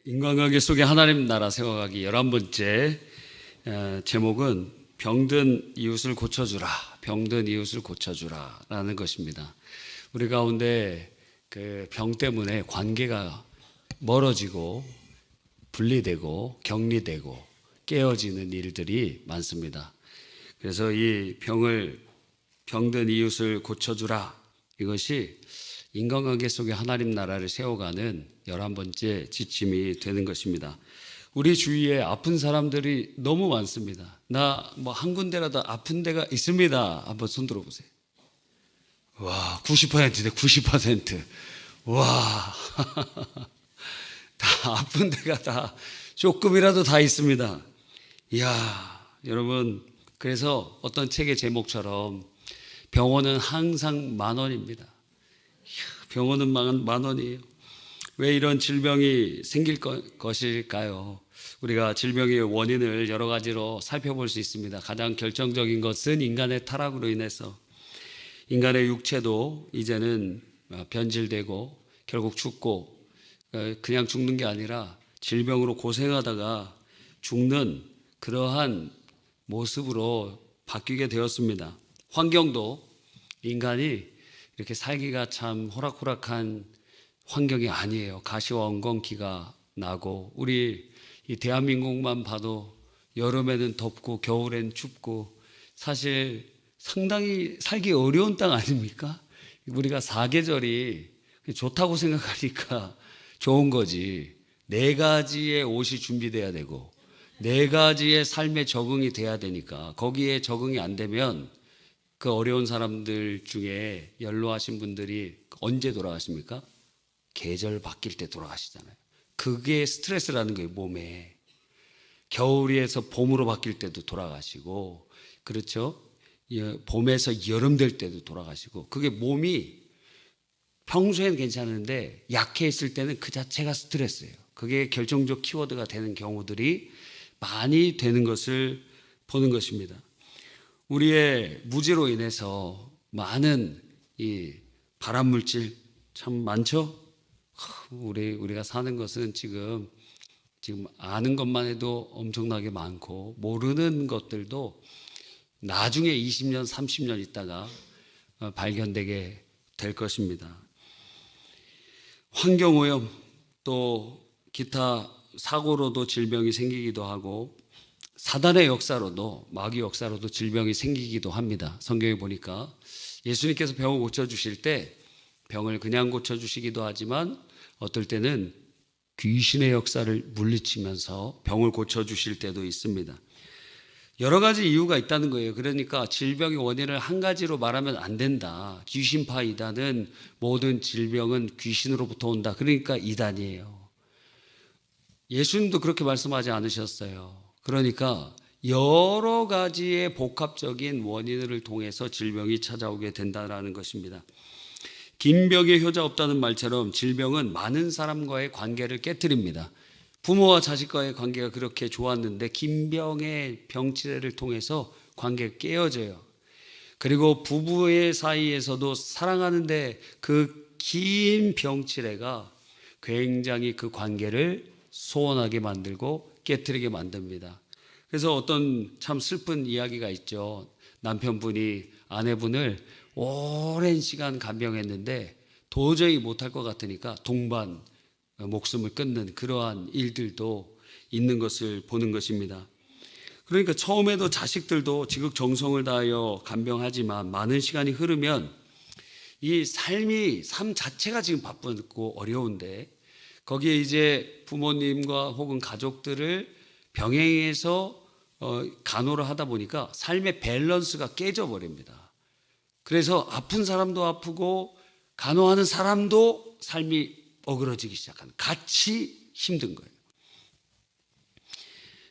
인간관계 속에 하나님 나라 세워가기 11번째 제목은 병든 이웃을 고쳐주라, 병든 이웃을 고쳐주라 라는 것입니다. 우리 가운데 그 병 때문에 관계가 멀어지고 분리되고 격리되고 깨어지는 일들이 많습니다. 그래서 이 병든 이웃을 고쳐주라, 이것이 인간관계 속에 하나님 나라를 세워가는 11번째 지침이 되는 것입니다. 우리 주위에 아픈 사람들이 너무 많습니다. 나 한 군데라도 아픈 데가 있습니다. 한번 손 들어보세요. 와, 90%네, 90%. 와, 다 아픈 데가 다 조금이라도 다 있습니다. 이야, 여러분, 그래서 어떤 책의 제목처럼 병원은 항상 10,000원입니다. 병원은 10,000원이에요. 왜 이런 질병이 생길 것일까요? 우리가 질병의 원인을 여러 가지로 살펴볼 수 있습니다. 가장 결정적인 것은 인간의 타락으로 인해서 인간의 육체도 이제는 변질되고 결국 죽고, 그냥 죽는 게 아니라 질병으로 고생하다가 죽는 그러한 모습으로 바뀌게 되었습니다. 환경도 인간이 이렇게 살기가 참 호락호락한 환경이 아니에요. 가시와 엉겅퀴가 나고, 우리 이 대한민국만 봐도 여름에는 덥고 겨울엔 춥고, 사실 상당히 살기 어려운 땅 아닙니까? 우리가 사계절이 좋다고 생각하니까 좋은 거지. 4가지의 옷이 준비돼야 되고 4가지의 삶에 적응이 돼야 되니까, 거기에 적응이 안 되면 그 어려운 사람들 중에 연로하신 분들이 언제 돌아가십니까? 계절 바뀔 때 돌아가시잖아요. 그게 스트레스라는 거예요, 몸에. 겨울에서 봄으로 바뀔 때도 돌아가시고, 그렇죠? 봄에서 여름 될 때도 돌아가시고, 그게 몸이 평소에는 괜찮은데 약해 있을 때는 그 자체가 스트레스예요. 그게 결정적 키워드가 되는 경우들이 많이 되는 것을 보는 것입니다. 우리의 무지로 인해서 많은 이 발암물질 참 많죠? 우리가 사는 것은 지금 아는 것만 해도 엄청나게 많고, 모르는 것들도 나중에 20년, 30년 있다가 발견되게 될 것입니다. 환경오염, 또 기타 사고로도 질병이 생기기도 하고, 사단의 역사로도, 마귀 역사로도 질병이 생기기도 합니다. 성경에 보니까 예수님께서 병을 고쳐주실 때 병을 그냥 고쳐주시기도 하지만, 어떨 때는 귀신의 역사를 물리치면서 병을 고쳐주실 때도 있습니다. 여러 가지 이유가 있다는 거예요. 그러니까 질병의 원인을 한 가지로 말하면 안 된다. 귀신파 이단은 모든 질병은 귀신으로부터 온다, 그러니까 이단이에요. 예수님도 그렇게 말씀하지 않으셨어요. 그러니까 여러 가지의 복합적인 원인을 통해서 질병이 찾아오게 된다는 것입니다. 긴 병에 효자 없다는 말처럼 질병은 많은 사람과의 관계를 깨뜨립니다. 부모와 자식과의 관계가 그렇게 좋았는데 긴 병의 병치레를 통해서 관계가 깨어져요. 그리고 부부의 사이에서도 사랑하는데 그 긴 병치레가 굉장히 그 관계를 소원하게 만들고 깨뜨리게 만듭니다. 그래서 어떤 참 슬픈 이야기가 있죠. 남편분이 아내분을 오랜 시간 간병했는데 도저히 못할 것 같으니까 동반, 목숨을 끊는 그러한 일들도 있는 것을 보는 것입니다. 그러니까 처음에도 자식들도 지극정성을 다하여 간병하지만 많은 시간이 흐르면 이 삶 자체가 지금 바쁘고 어려운데, 거기에 이제 부모님과 혹은 가족들을 병행해서 간호를 하다 보니까 삶의 밸런스가 깨져버립니다. 그래서 아픈 사람도 아프고 간호하는 사람도 삶이 어그러지기 시작하는, 같이 힘든 거예요.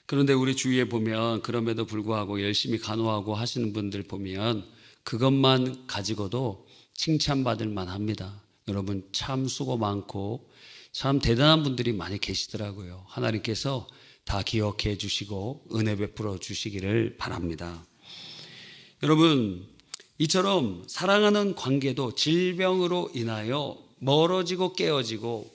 그런데 우리 주위에 보면 그럼에도 불구하고 열심히 간호하고 하시는 분들 보면 그것만 가지고도 칭찬받을 만합니다. 여러분 참 수고 많고 참 대단한 분들이 많이 계시더라고요. 하나님께서 다 기억해 주시고 은혜 베풀어 주시기를 바랍니다. 여러분, 이처럼 사랑하는 관계도 질병으로 인하여 멀어지고 깨어지고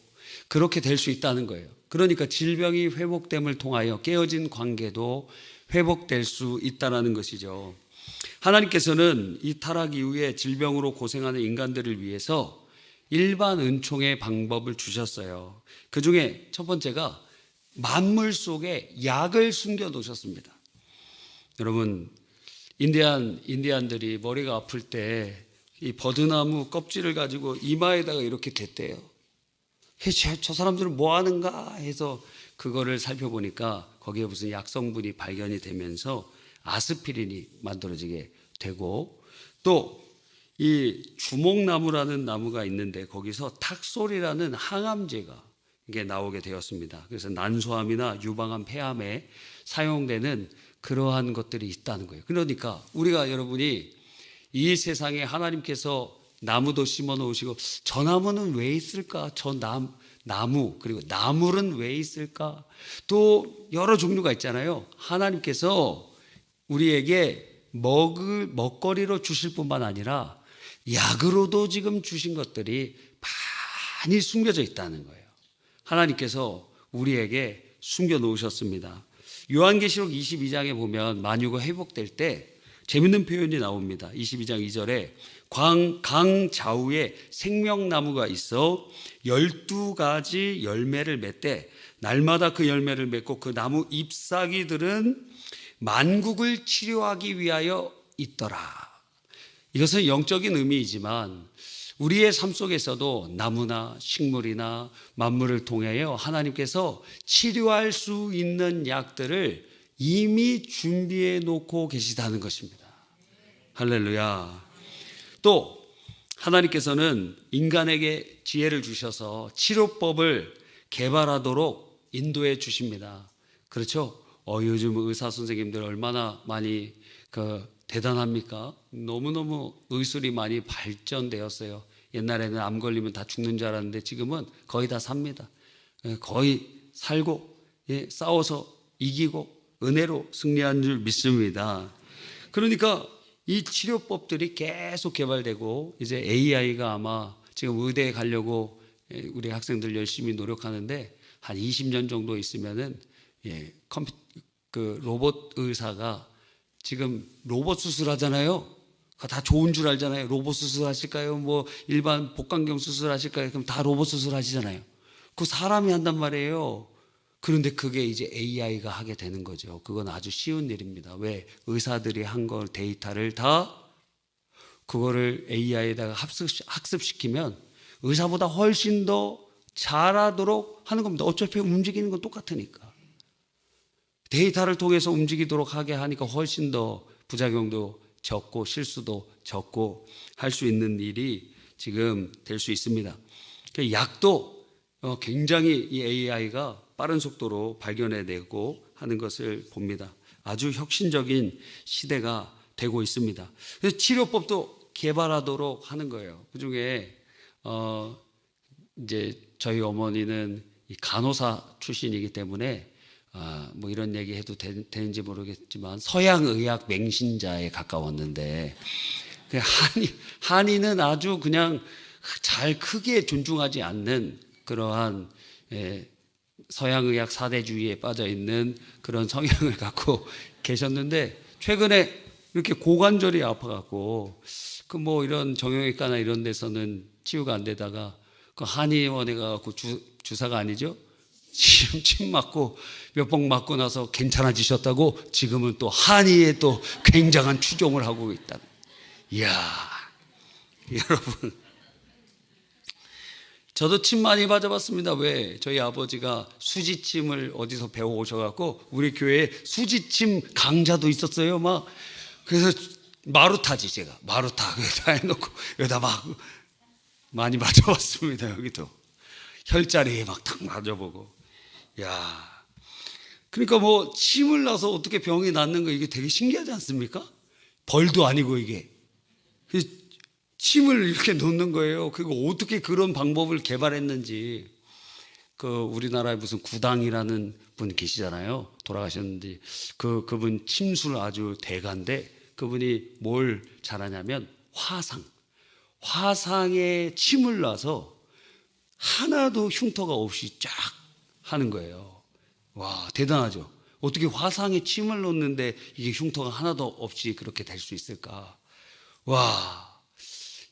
그렇게 될 수 있다는 거예요. 그러니까 질병이 회복됨을 통하여 깨어진 관계도 회복될 수 있다는 것이죠. 하나님께서는 이 타락 이후에 질병으로 고생하는 인간들을 위해서 일반 은총의 방법을 주셨어요. 그 중에 첫 번째가 만물 속에 약을 숨겨 놓으셨습니다. 여러분, 인디안들이 머리가 아플 때 이 버드나무 껍질을 가지고 이마에다가 이렇게 댔대요. 저 사람들은 뭐 하는가 해서 그거를 살펴보니까 거기에 무슨 약성분이 발견이 되면서 아스피린이 만들어지게 되고, 또 이 주목나무라는 나무가 있는데 거기서 탁솔이라는 항암제가 이게 나오게 되었습니다. 그래서 난소암이나 유방암, 폐암에 사용되는 그러한 것들이 있다는 거예요. 그러니까 우리가, 여러분이 이 세상에 하나님께서 나무도 심어 놓으시고 저 나무는 왜 있을까? 저 나무, 그리고 나물은 왜 있을까? 또 여러 종류가 있잖아요. 하나님께서 우리에게 먹거리로 주실 뿐만 아니라 약으로도 지금 주신 것들이 많이 숨겨져 있다는 거예요. 하나님께서 우리에게 숨겨 놓으셨습니다. 요한계시록 22장에 보면 만유가 회복될 때 재밌는 표현이 나옵니다. 22장 2절에 강 좌우에 생명나무가 있어 12가지 열매를 맺되 날마다 그 열매를 맺고 그 나무 잎사귀들은 만국을 치료하기 위하여 있더라. 이것은 영적인 의미이지만 우리의 삶 속에서도 나무나 식물이나 만물을 통하여 하나님께서 치료할 수 있는 약들을 이미 준비해 놓고 계시다는 것입니다. 할렐루야. 또 하나님께서는 인간에게 지혜를 주셔서 치료법을 개발하도록 인도해 주십니다. 그렇죠? 요즘 의사 선생님들 얼마나 많이 대단합니까? 너무너무 의술이 많이 발전되었어요. 옛날에는 암 걸리면 다 죽는 줄 알았는데 지금은 거의 다 삽니다. 거의 살고, 싸워서 이기고 은혜로 승리한 줄 믿습니다. 그러니까 이 치료법들이 계속 개발되고 이제 AI가 아마 지금 의대에 가려고 우리 학생들 열심히 노력하는데 한 20년 정도 있으면은 로봇 의사가 지금 로봇 수술하잖아요. 다 좋은 줄 알잖아요. 로봇 수술하실까요? 뭐 일반 복강경 수술하실까요? 그럼 다 로봇 수술하시잖아요. 그 사람이 한단 말이에요. 그런데 그게 이제 AI가 하게 되는 거죠. 그건 아주 쉬운 일입니다. 왜? 의사들이 한 걸 데이터를 다 그거를 AI에다가 학습시키면 의사보다 훨씬 더 잘하도록 하는 겁니다. 어차피 움직이는 건 똑같으니까. 데이터를 통해서 움직이도록 하게 하니까 훨씬 더 부작용도 적고 실수도 적고 할 수 있는 일이 지금 될 수 있습니다. 약도 굉장히 이 AI가 빠른 속도로 발견해내고 하는 것을 봅니다. 아주 혁신적인 시대가 되고 있습니다. 그래서 치료법도 개발하도록 하는 거예요. 그중에 이제 저희 어머니는 간호사 출신이기 때문에 뭐 이런 얘기 해도 되는지 모르겠지만 서양의학 맹신자에 가까웠는데 한의는 아주 그냥 잘 크게 존중하지 않는 그러한 서양의학 사대주의에 빠져있는 그런 성향을 갖고 계셨는데 최근에 이렇게 고관절이 아파갖고 뭐 이런 정형외과나 이런 데서는 치유가 안 되다가 그 한의원에 가갖고 주사가 아니죠? 침 맞고 몇 번 맞고 나서 괜찮아지셨다고 지금은 또 한의에 또 굉장한 추종을 하고 있다. 이야, 여러분. 저도 침 많이 맞아봤습니다. 왜? 저희 아버지가 수지침을 어디서 배워 오셔갖고 우리 교회에 수지침 강좌도 있었어요. 막 그래서 마루타지 제가 마루타 여기다 해놓고 여기다 막 많이 맞아봤습니다. 여기도 혈자리에 막 탁 맞아보고. 야, 그러니까 뭐 침을 놔서 어떻게 병이 낫는 거 이게 되게 신기하지 않습니까? 벌도 아니고 이게 침을 이렇게 놓는 거예요. 그리고 어떻게 그런 방법을 개발했는지. 우리나라에 무슨 구당이라는 분 계시잖아요. 돌아가셨는데 그분 침술 아주 대가인데 그분이 뭘 잘하냐면 화상에 침을 놔서 하나도 흉터가 없이 쫙 하는 거예요. 와, 대단하죠. 어떻게 화상에 침을 놓는데 이게 흉터가 하나도 없이 그렇게 될 수 있을까? 와,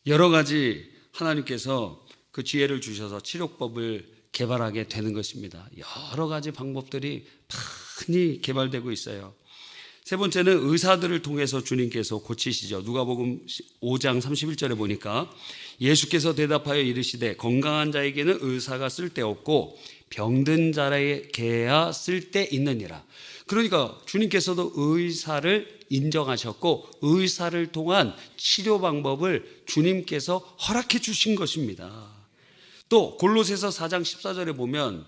여러 가지 하나님께서 그 지혜를 주셔서 치료법을 개발하게 되는 것입니다. 여러 가지 방법들이 많이 개발되고 있어요. 세 번째는 의사들을 통해서 주님께서 고치시죠. 누가복음 5장 31절에 보니까 예수께서 대답하여 이르시되 건강한 자에게는 의사가 쓸데없고 병든 자에게야 쓸데있느니라. 그러니까 주님께서도 의사를 인정하셨고 의사를 통한 치료 방법을 주님께서 허락해 주신 것입니다. 또 골로새서 4장 14절에 보면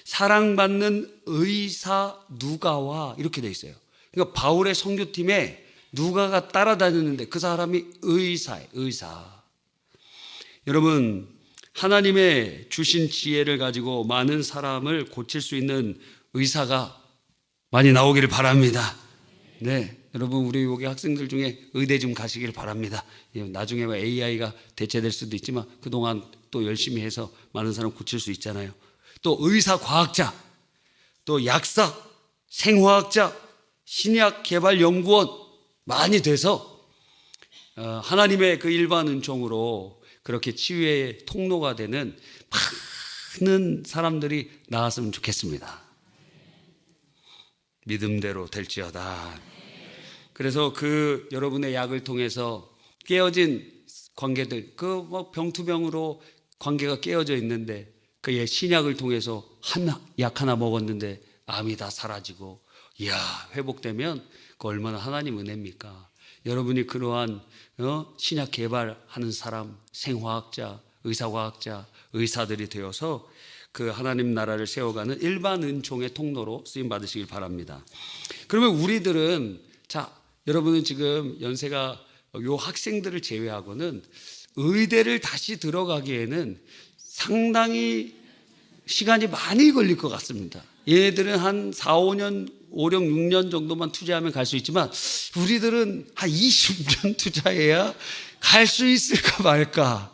사랑받는 의사 누가와 이렇게 돼 있어요. 그러니까 바울의 선교팀에 누가가 따라다녔는데 그 사람이 의사예요. 의사. 여러분, 하나님의 주신 지혜를 가지고 많은 사람을 고칠 수 있는 의사가 많이 나오기를 바랍니다. 네, 여러분 우리 여기 학생들 중에 의대 좀 가시길 바랍니다. 나중에 AI가 대체될 수도 있지만 그동안 또 열심히 해서 많은 사람 고칠 수 있잖아요. 또 의사과학자, 또 약사, 생화학자, 신약개발연구원 많이 돼서 하나님의 그 일반 은총으로 그렇게 치유의 통로가 되는 많은 사람들이 나왔으면 좋겠습니다. 믿음대로 될지어다. 그래서 그 여러분의 약을 통해서 깨어진 관계들, 그 뭐 병투병으로 관계가 깨어져 있는데 그의 신약을 통해서 약 하나 먹었는데 암이 다 사라지고, 이야, 회복되면 그 얼마나 하나님 은혜입니까? 여러분이 그러한 신약 개발하는 사람, 생화학자, 의사과학자, 의사들이 되어서 그 하나님 나라를 세워가는 일반 은총의 통로로 쓰임 받으시길 바랍니다. 그러면 우리들은, 자, 여러분은 지금 연세가 요 학생들을 제외하고는 의대를 다시 들어가기에는 상당히 시간이 많이 걸릴 것 같습니다. 얘네들은 한 4, 5년, 5, 6, 6년 정도만 투자하면 갈 수 있지만 우리들은 한 20년 투자해야 갈 수 있을까 말까.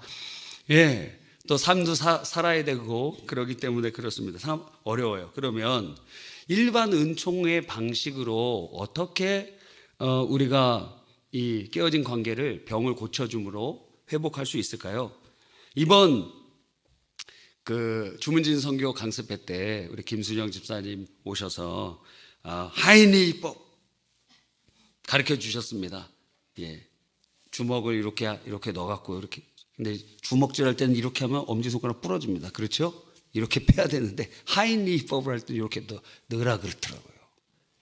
예. 또 삶도 살아야 되고 그러기 때문에 그렇습니다. 참 어려워요. 그러면 일반 은총의 방식으로 어떻게 우리가 이 깨어진 관계를 병을 고쳐줌으로 회복할 수 있을까요? 이번 그 주문진 선교 강습회 때 우리 김순영 집사님 오셔서 하이니법 가르쳐 주셨습니다. 예. 주먹을 이렇게 넣어갖고 이렇게. 근데 주먹질 할 때는 이렇게 하면 엄지손가락 부러집니다. 그렇죠? 이렇게 빼야 되는데 하이니법을 할 때는 이렇게 넣으라 그러더라고요.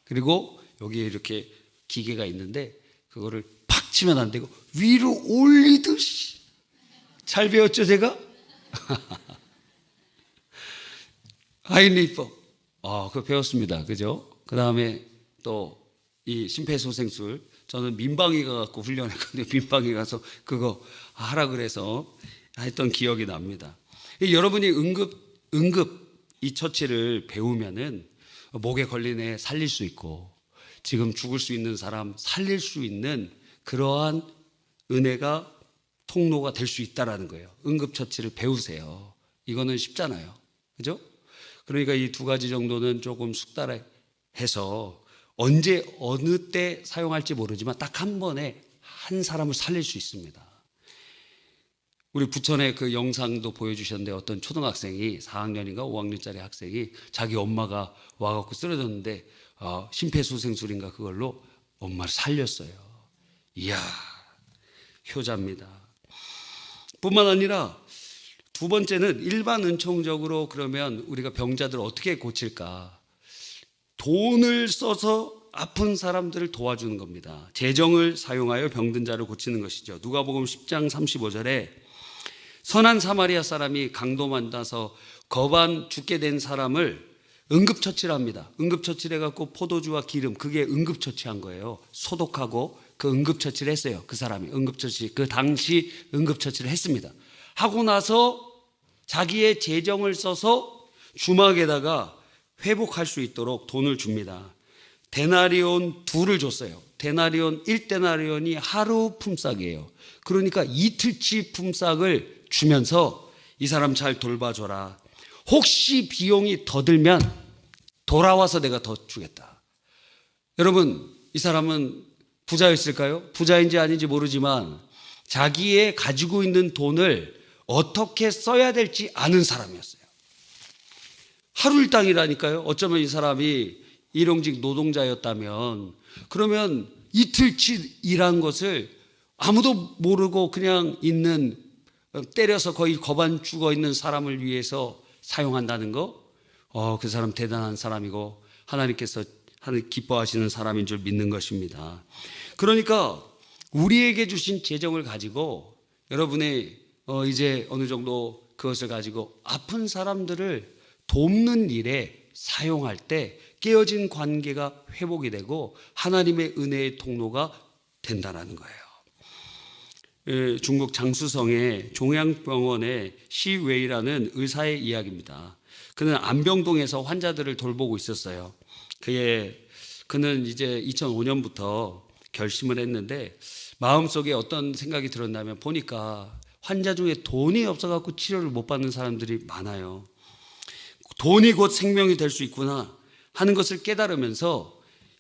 그리고 여기에 이렇게 기계가 있는데 그거를 팍 치면 안 되고 위로 올리듯이. 잘 배웠죠 제가? 하이니법. 그거 배웠습니다. 그죠? 그 다음에 또 이 심폐소생술. 저는 민방위 가갖고 훈련했거든요. 민방위 가서 그거 하라 그래서 했던 기억이 납니다. 여러분이 응급 이 처치를 배우면은 목에 걸린 애 살릴 수 있고 지금 죽을 수 있는 사람 살릴 수 있는 그러한 은혜가 통로가 될 수 있다라는 거예요. 응급 처치를 배우세요. 이거는 쉽잖아요. 그죠? 그러니까 이 두 가지 정도는 조금 숙달해서 언제 어느 때 사용할지 모르지만 딱 한 번에 한 사람을 살릴 수 있습니다. 우리 부천에 그 영상도 보여주셨는데 어떤 초등학생이 4학년인가 5학년짜리 학생이 자기 엄마가 와갖고 쓰러졌는데 심폐소생술인가 그걸로 엄마를 살렸어요. 이야, 효자입니다. 뿐만 아니라 두 번째는 일반 은총적으로 그러면 우리가 병자들을 어떻게 고칠까? 돈을 써서 아픈 사람들을 도와주는 겁니다. 재정을 사용하여 병든 자를 고치는 것이죠. 누가복음 10장 35절에 선한 사마리아 사람이 강도 만나서 거반 죽게 된 사람을 응급처치를 합니다. 응급처치를 해갖고 포도주와 기름, 그게 응급처치한 거예요. 소독하고 그 응급처치를 했어요. 그 사람이 응급처치, 그 당시 응급처치를 했습니다. 하고 나서 자기의 재정을 써서 주막에다가 회복할 수 있도록 돈을 줍니다. 데나리온 2를 줬어요. 데나리온 1데나리온이 하루 품삯이에요. 그러니까 이틀치 품삯을 주면서 이 사람 잘 돌봐줘라. 혹시 비용이 더 들면 돌아와서 내가 더 주겠다. 여러분, 이 사람은 부자였을까요? 부자인지 아닌지 모르지만 자기의 가지고 있는 돈을 어떻게 써야 될지 아는 사람이었어요. 하루 일당이라니까요. 어쩌면 이 사람이 일용직 노동자였다면 그러면 이틀치 일한 것을 아무도 모르고 그냥 있는, 때려서 거의 거반 죽어 있는 사람을 위해서 사용한다는 거, 그 사람 대단한 사람이고 하나님께서 기뻐하시는 사람인 줄 믿는 것입니다. 그러니까 우리에게 주신 재정을 가지고 여러분의 이제 어느 정도 그것을 가지고 아픈 사람들을 돕는 일에 사용할 때 깨어진 관계가 회복이 되고 하나님의 은혜의 통로가 된다는 거예요. 중국 장쑤성의 종양병원의 시웨이라는 의사의 이야기입니다. 그는 안병동에서 환자들을 돌보고 있었어요. 그는 이제 2005년부터 결심을 했는데 마음속에 어떤 생각이 들었냐면 보니까 환자 중에 돈이 없어갖고 치료를 못 받는 사람들이 많아요. 돈이 곧 생명이 될 수 있구나 하는 것을 깨달으면서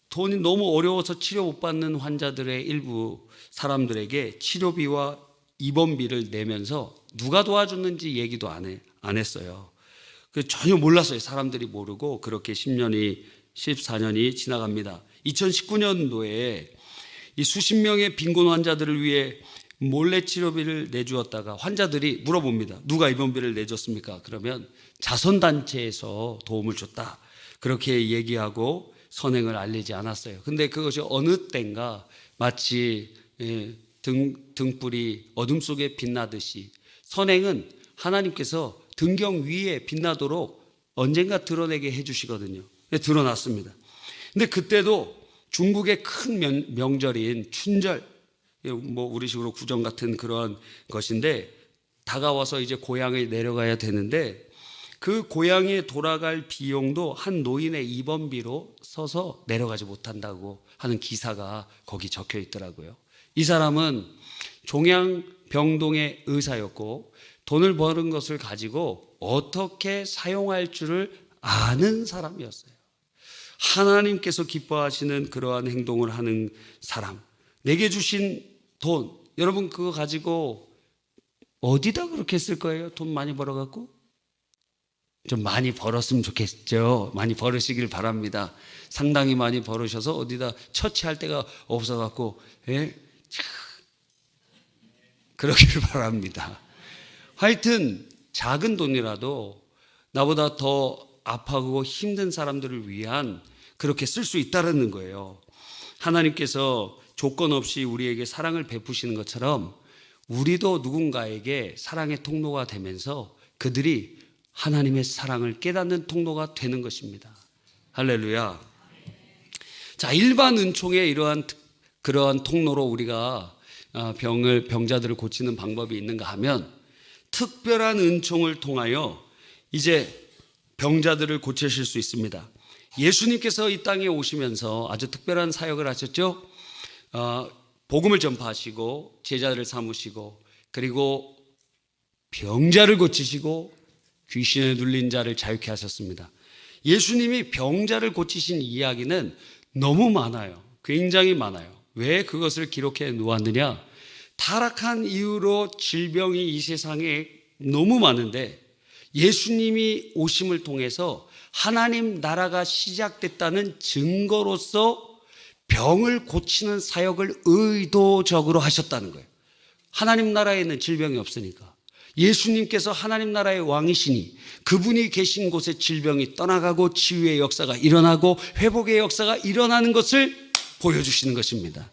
돈이 너무 어려워서 치료 못 받는 환자들의 일부 사람들에게 치료비와 입원비를 내면서 누가 도와줬는지 얘기도 안 했어요. 전혀 몰랐어요. 사람들이 모르고 그렇게 14년이 지나갑니다. 2019년도에 이 수십 명의 빈곤 환자들을 위해 몰래 치료비를 내주었다가 환자들이 물어봅니다. 누가 입원비를 내줬습니까? 그러면 자선단체에서 도움을 줬다. 그렇게 얘기하고 선행을 알리지 않았어요. 근데 그것이 어느 때인가 마치 등불이 어둠 속에 빛나듯이 선행은 하나님께서 등경 위에 빛나도록 언젠가 드러내게 해주시거든요. 드러났습니다. 근데 그때도 중국의 큰 명절인 춘절, 우리식으로 구정 같은 그런 것인데 다가와서 이제 고향에 내려가야 되는데 그 고향에 돌아갈 비용도 한 노인의 입원비로 서서 내려가지 못한다고 하는 기사가 거기 적혀 있더라고요. 이 사람은 종양병동의 의사였고 돈을 버는 것을 가지고 어떻게 사용할 줄을 아는 사람이었어요. 하나님께서 기뻐하시는 그러한 행동을 하는 사람. 내게 주신 돈, 여러분 그거 가지고 어디다 그렇게 쓸 거예요? 돈 많이 벌어갖고? 좀 많이 벌었으면 좋겠죠. 많이 벌으시길 바랍니다. 상당히 많이 벌으셔서 어디다 처치할 데가 없어갖고 그러기를 바랍니다. 하여튼 작은 돈이라도 나보다 더 아파하고 힘든 사람들을 위한 그렇게 쓸 수 있다는 거예요. 하나님께서 조건 없이 우리에게 사랑을 베푸시는 것처럼 우리도 누군가에게 사랑의 통로가 되면서 그들이 하나님의 사랑을 깨닫는 통로가 되는 것입니다. 할렐루야. 자, 일반 은총의 그러한 통로로 우리가 병자들을 고치는 방법이 있는가 하면 특별한 은총을 통하여 이제 병자들을 고치실 수 있습니다. 예수님께서 이 땅에 오시면서 아주 특별한 사역을 하셨죠. 복음을 전파하시고 제자들을 삼으시고 그리고 병자를 고치시고 귀신에 눌린 자를 자유케 하셨습니다. 예수님이 병자를 고치신 이야기는 너무 많아요. 굉장히 많아요. 왜 그것을 기록해 놓았느냐? 타락한 이후로 질병이 이 세상에 너무 많은데 예수님이 오심을 통해서 하나님 나라가 시작됐다는 증거로서 병을 고치는 사역을 의도적으로 하셨다는 거예요. 하나님 나라에는 질병이 없으니까. 예수님께서 하나님 나라의 왕이시니 그분이 계신 곳에 질병이 떠나가고 치유의 역사가 일어나고 회복의 역사가 일어나는 것을 보여주시는 것입니다.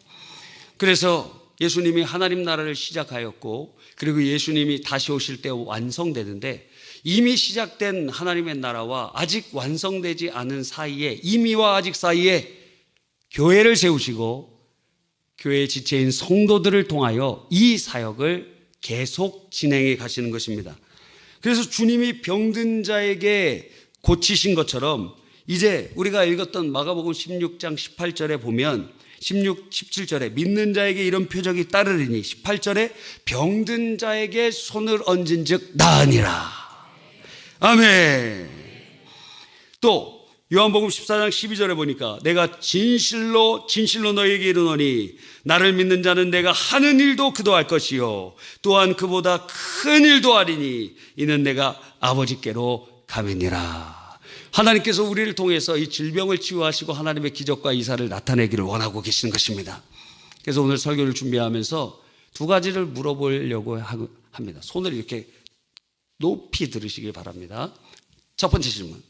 그래서 예수님이 하나님 나라를 시작하였고 그리고 예수님이 다시 오실 때 완성되는데 이미 시작된 하나님의 나라와 아직 완성되지 않은 사이에 이미와 아직 사이에 교회를 세우시고 교회의 지체인 성도들을 통하여 이 사역을 계속 진행해 가시는 것입니다. 그래서 주님이 병든 자에게 고치신 것처럼 이제 우리가 읽었던 마가복음 16장 18절에 보면 17절에 믿는 자에게 이런 표적이 따르리니 18절에 병든 자에게 손을 얹은 즉 나으니라. 아멘. 또 요한복음 14장 12절에 보니까 내가 진실로 너희에게 이르노니 나를 믿는 자는 내가 하는 일도 그도 할 것이요 또한 그보다 큰 일도 하리니 이는 내가 아버지께로 감이니라. 하나님께서 우리를 통해서 이 질병을 치유하시고 하나님의 기적과 이사를 나타내기를 원하고 계시는 것입니다. 그래서 오늘 설교를 준비하면서 두 가지를 물어보려고 합니다. 손을 이렇게 높이 들으시길 바랍니다. 첫 번째 질문.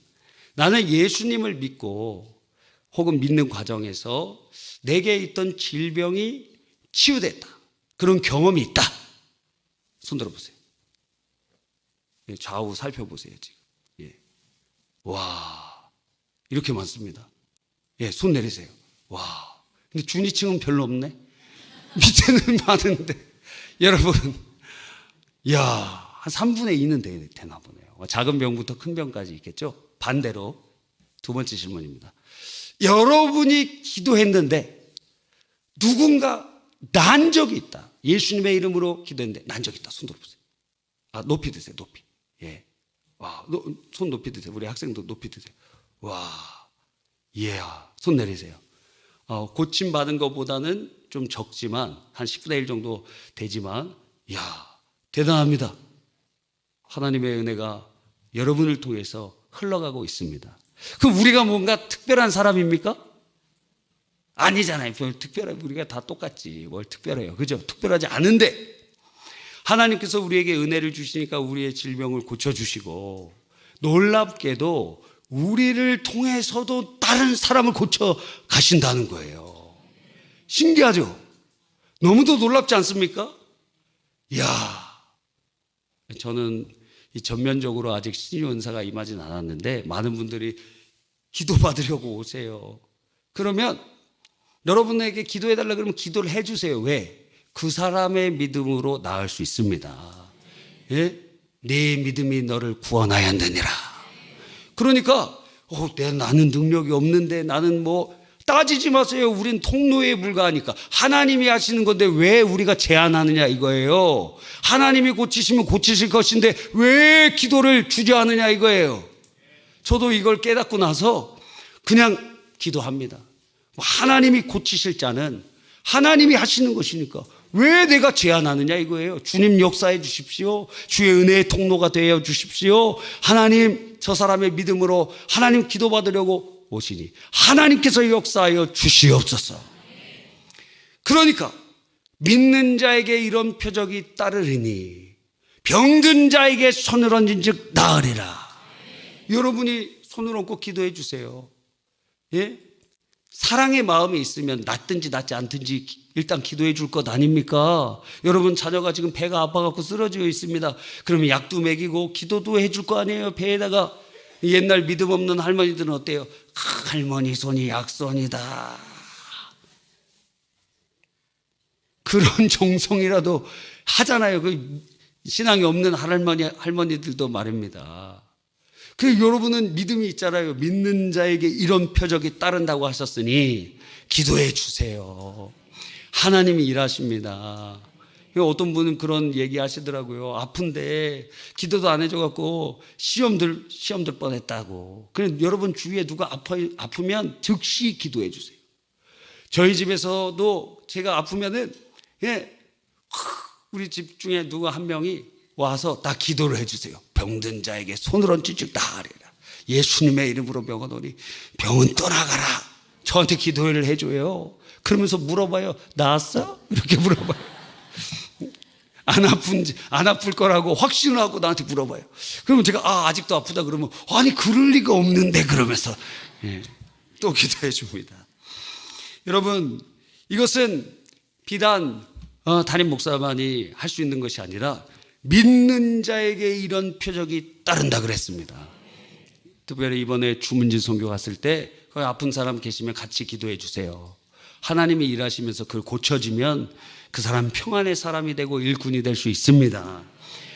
나는 예수님을 믿고 혹은 믿는 과정에서 내게 있던 질병이 치유됐다. 그런 경험이 있다. 손 들어보세요. 좌우 살펴보세요, 지금. 예. 와, 이렇게 많습니다. 예, 손 내리세요. 와, 근데 중위층은 별로 없네. 밑에는 많은데. 여러분, 야, 한 3분의 2는 되나 보네요. 작은 병부터 큰 병까지 있겠죠? 반대로 두 번째 질문입니다. 여러분이 기도했는데 누군가 난 적이 있다. 예수님의 이름으로 기도했는데 난 적이 있다. 손 들어보세요. 아, 높이 드세요. 높이. 예. 와, 손 높이 드세요. 우리 학생도 높이 드세요. 와, 예. 손 내리세요. 고침 받은 것보다는 좀 적지만 한 10분의 1 정도 되지만, 야, 대단합니다. 하나님의 은혜가 여러분을 통해서 흘러가고 있습니다. 그럼 우리가 뭔가 특별한 사람입니까? 아니잖아요. 별 특별한, 우리가 다 똑같지. 뭘 특별해요. 그죠? 특별하지 않은데 하나님께서 우리에게 은혜를 주시니까 우리의 질병을 고쳐주시고 놀랍게도 우리를 통해서도 다른 사람을 고쳐 가신다는 거예요. 신기하죠? 너무도 놀랍지 않습니까? 이야, 저는 이 전면적으로 아직 신유 은사가 임하진 않았는데 많은 분들이 기도받으려고 오세요. 그러면 여러분에게 기도해달라 그러면 기도를 해주세요. 왜? 그 사람의 믿음으로 나을 수 있습니다. 예? 네 믿음이 너를 구원하였느니라. 그러니까 나는 능력이 없는데 나는 따지지 마세요. 우린 통로에 불과하니까. 하나님이 하시는 건데 왜 우리가 제한하느냐 이거예요. 하나님이 고치시면 고치실 것인데 왜 기도를 주저하느냐 이거예요. 저도 이걸 깨닫고 나서 그냥 기도합니다. 하나님이 고치실 자는 하나님이 하시는 것이니까 왜 내가 제한하느냐 이거예요. 주님 역사해 주십시오. 주의 은혜의 통로가 되어 주십시오. 하나님, 저 사람의 믿음으로 하나님 기도받으려고 오시니 하나님께서 역사하여 주시옵소서. 그러니까 믿는 자에게 이런 표적이 따르리니 병든 자에게 손을 얹은 즉 나으리라. 여러분이 손을 얹고 기도해 주세요. 예? 사랑의 마음이 있으면 낫든지 낫지 않든지 일단 기도해 줄 것 아닙니까? 여러분 자녀가 지금 배가 아파갖고 쓰러져 있습니다. 그러면 약도 먹이고 기도도 해줄 거 아니에요. 배에다가. 옛날 믿음 없는 할머니들은 어때요? 할머니 손이 약손이다. 그런 정성이라도 하잖아요. 그 신앙이 없는 할머니들도 말입니다. 그 여러분은 믿음이 있잖아요. 믿는 자에게 이런 표적이 따른다고 하셨으니 기도해 주세요. 하나님이 일하십니다. 어떤 분은 그런 얘기 하시더라고요. 아픈데 기도도 안 해줘갖고 시험 들 뻔했다고. 그럼 여러분 주위에 누가 아프면 즉시 기도해 주세요. 저희 집에서도 제가 아프면은 우리 집 중에 누가 한 명이 와서 다 기도를 해주세요. 병든 자에게 손을 얹지 즉 나으리라. 예수님의 이름으로 병하노니 병은 떠나가라. 저한테 기도를 해줘요. 그러면서 물어봐요. 나았어? 이렇게 물어봐요. 안 아플 거라고 확신을 하고 나한테 물어봐요. 그러면 제가 아직도 아프다 그러면 아니 그럴 리가 없는데 그러면서 또 기도해 줍니다. 여러분, 이것은 비단 담임 목사만이 할 수 있는 것이 아니라 믿는 자에게 이런 표적이 따른다 그랬습니다. 특별히 이번에 주문진 선교 갔을 때 거기 아픈 사람 계시면 같이 기도해 주세요. 하나님이 일하시면서 그걸 고쳐지면 그 사람 평안의 사람이 되고 일꾼이 될 수 있습니다.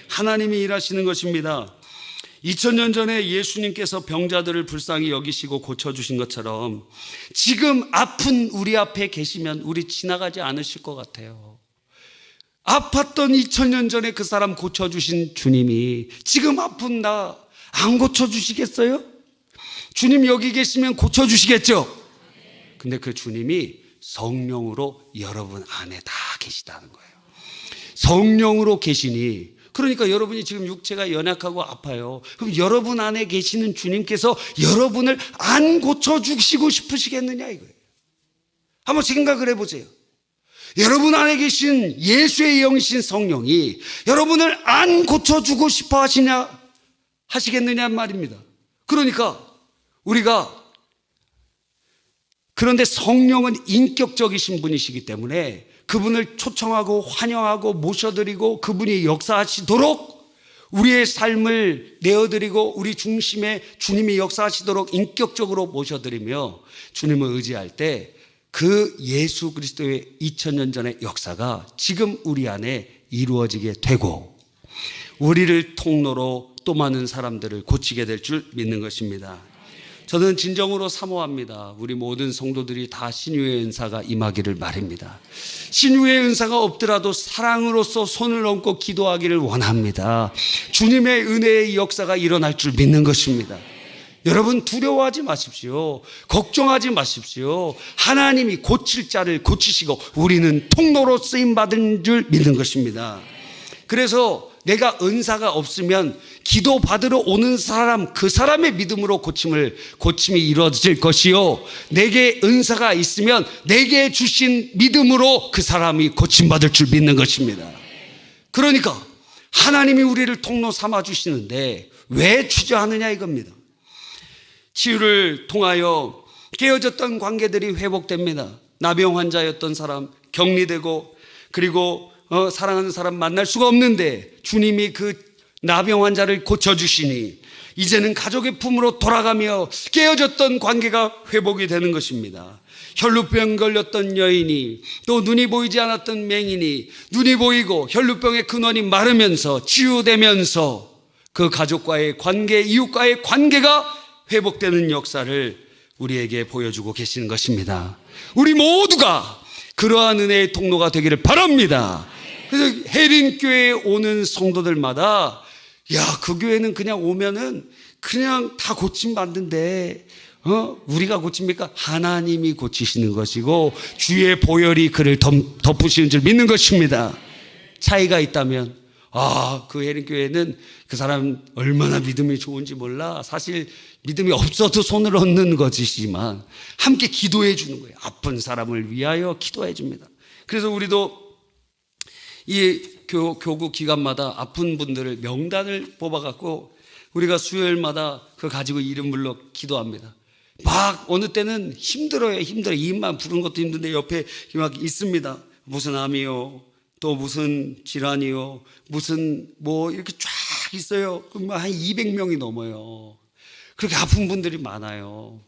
하나님이 일하시는 것입니다. 2000년 전에 예수님께서 병자들을 불쌍히 여기시고 고쳐주신 것처럼 지금 아픈 우리 앞에 계시면 우리 지나가지 않으실 것 같아요. 아팠던 2000년 전에 그 사람 고쳐주신 주님이 지금 아픈 나 안 고쳐주시겠어요? 주님 여기 계시면 고쳐주시겠죠? 근데 그 주님이 성령으로 여러분 안에 다 계시다는 거예요. 성령으로 계시니, 그러니까 여러분이 지금 육체가 연약하고 아파요. 그럼 여러분 안에 계시는 주님께서 여러분을 안 고쳐주시고 싶으시겠느냐 이거예요. 한번 생각을 해보세요. 여러분 안에 계신 예수의 영이신 성령이 여러분을 안 고쳐주고 싶어 하시겠느냐 말입니다. 그러니까 우리가, 그런데 성령은 인격적이신 분이시기 때문에 그분을 초청하고 환영하고 모셔드리고 그분이 역사하시도록 우리의 삶을 내어드리고 우리 중심에 주님이 역사하시도록 인격적으로 모셔드리며 주님을 의지할 때 그 예수 그리스도의 2000년 전의 역사가 지금 우리 안에 이루어지게 되고 우리를 통로로 또 많은 사람들을 고치게 될 줄 믿는 것입니다. 저는 진정으로 사모합니다. 우리 모든 성도들이 다 신유의 은사가 임하기를 바랍니다. 신유의 은사가 없더라도 사랑으로서 손을 얹고 기도하기를 원합니다. 주님의 은혜의 역사가 일어날 줄 믿는 것입니다. 여러분 두려워하지 마십시오. 걱정하지 마십시오. 하나님이 고칠 자를 고치시고 우리는 통로로 쓰임받은 줄 믿는 것입니다. 그래서 내가 은사가 없으면 기도 받으러 오는 사람, 그 사람의 믿음으로 고침이 이루어질 것이요, 내게 은사가 있으면 내게 주신 믿음으로 그 사람이 고침받을 줄 믿는 것입니다. 그러니까 하나님이 우리를 통로 삼아 주시는데 왜 주저하느냐 이겁니다. 치유를 통하여 깨어졌던 관계들이 회복됩니다. 나병 환자였던 사람 격리되고, 그리고 사랑하는 사람 만날 수가 없는데 주님이 그 나병 환자를 고쳐주시니 이제는 가족의 품으로 돌아가며 깨어졌던 관계가 회복이 되는 것입니다. 혈루병 걸렸던 여인이, 또 눈이 보이지 않았던 맹인이 눈이 보이고 혈루병의 근원이 마르면서 치유되면서 그 가족과의 관계, 이웃과의 관계가 회복되는 역사를 우리에게 보여주고 계시는 것입니다. 우리 모두가 그러한 은혜의 통로가 되기를 바랍니다. 그래서 혜린교회에 오는 성도들마다, 야, 그 교회는 그냥 오면은 그냥 다 고침받는데 우리가 고칩니까? 하나님이 고치시는 것이고 주의 보혈이 그를 덮으시는 줄 믿는 것입니다. 차이가 있다면, 그 혜린교회는 그 사람 얼마나 믿음이 좋은지 몰라. 사실 믿음이 없어도 손을 얹는 것이지만 함께 기도해 주는 거예요. 아픈 사람을 위하여 기도해 줍니다. 그래서 우리도 이 교구 기간마다 아픈 분들을 명단을 뽑아갖고 우리가 수요일마다 그거 가지고 이름 불러 기도합니다. 막 어느 때는 힘들어요. 이름만 부르는 것도 힘든데 옆에 막 있습니다. 무슨 암이요, 또 무슨 질환이요, 무슨 뭐 이렇게 쫙 있어요. 한 200명이 넘어요. 그렇게 아픈 분들이 많아요.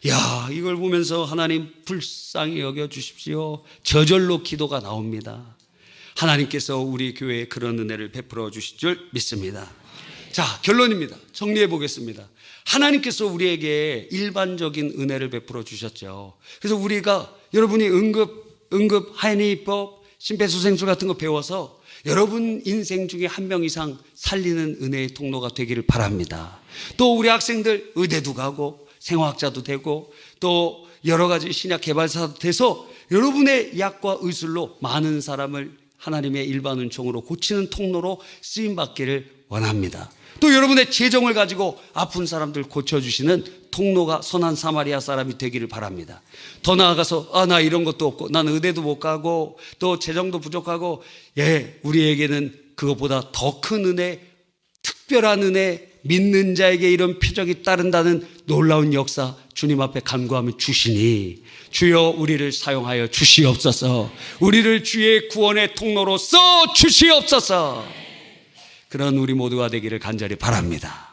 야, 이걸 보면서 하나님 불쌍히 여겨 주십시오. 저절로 기도가 나옵니다. 하나님께서 우리 교회에 그런 은혜를 베풀어 주실 줄 믿습니다. 자, 결론입니다. 정리해 보겠습니다. 하나님께서 우리에게 일반적인 은혜를 베풀어 주셨죠. 그래서 우리가, 여러분이 응급 하인의법, 심폐소생술 같은 거 배워서 여러분 인생 중에 한 명 이상 살리는 은혜의 통로가 되기를 바랍니다. 또 우리 학생들 의대도 가고 생화학자도 되고 또 여러 가지 신약 개발사도 돼서 여러분의 약과 의술로 많은 사람을 하나님의 일반 은총으로 고치는 통로로 쓰임받기를 원합니다. 또 여러분의 재정을 가지고 아픈 사람들 고쳐주시는 통로가 선한 사마리아 사람이 되기를 바랍니다. 더 나아가서 나 이런 것도 없고 난 의대도 못 가고 또 재정도 부족하고, 우리에게는 그것보다 더 큰 은혜, 특별한 은혜, 믿는 자에게 이런 표적이 따른다는 놀라운 역사 주님 앞에 간구하면 주시니 주여 우리를 사용하여 주시옵소서. 우리를 주의 구원의 통로로 써 주시옵소서. 그런 우리 모두가 되기를 간절히 바랍니다.